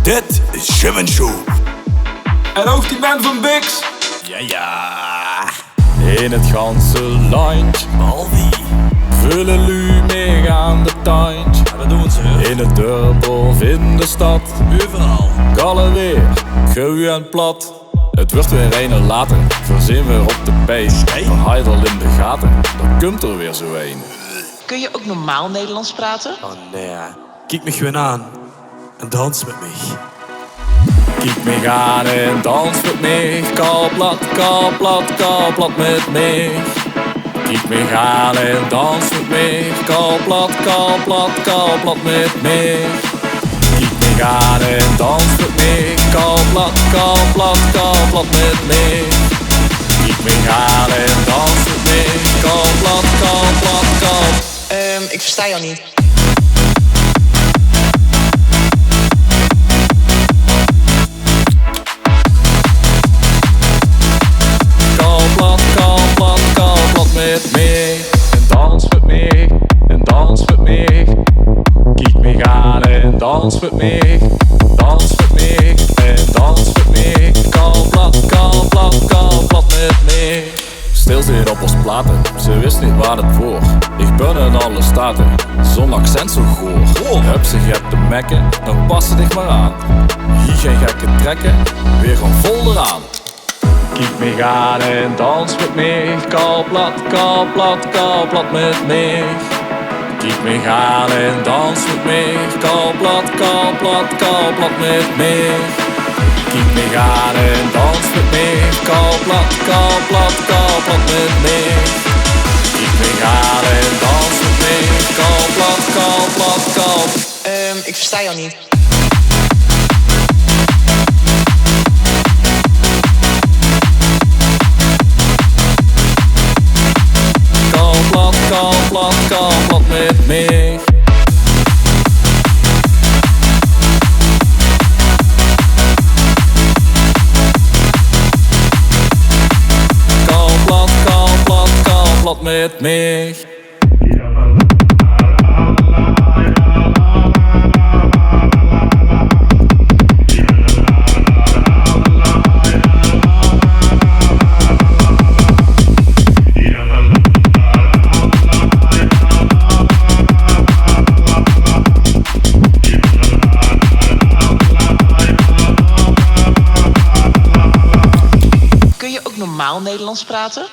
Dit is Jim en Joe. En ook die man van Bix. Ja. In het ganse land Behalve. vullen lu mee aan de tuintje. Ja, dat doen ze. In het dorp of in de stad. Overal. Kallen weer, geu en plat. Het wordt weer een later, verzin weer op de pijs. Verhaal in de gaten, dan komt er weer zo een. Kun je ook normaal Nederlands praten? Oh nee. Kijk me gewoon aan. En dans met mij. Kijk me aan en dans met mij. Kalplat, kalplat, kalplat met mij. Kijk me aan en dans met mij. Kalplat, kalplat, kalplat met mij. Kijk me aan en dans met mij. Kalplat, kalplat, kalplat met mij. Kijk me aan en dans met mij. Kalplat, kalplat, kalplat. Ik versta jou niet. Kalplat, kalplat, kalplat met mij. En dans met mij, en dans met mij. Kijk me aan en dans met mij. Dans met mij, en dans met mij. Kalplat, kalplat, kalplat met mij. Stil zit op ons platen, ze wist niet waar het voor. Ik ben in alle staten, zo'n accent zo goor. Heb ze hebt de mekken, dan pas ze dich maar aan. Hier geen gekke trekken, weer gewoon vol eraan. Kijk me aan en dans met mij. Kalplat, kalplat, kalplat met mij. Kijk me aan en dans met mij. Kalplat, kalplat, kalplat met mij. Kijk me aan en dans met mij. Kalplat, kalplat, kalplat met mij. Kijk me aan en dans met mij. Kalplat, kalplat, kalplat. Ik versta jou niet. Kalplat, kalplat, kalplat met mij. Kalplat, kalplat, kalplat met mij. Kun je ook normaal Nederlands praten?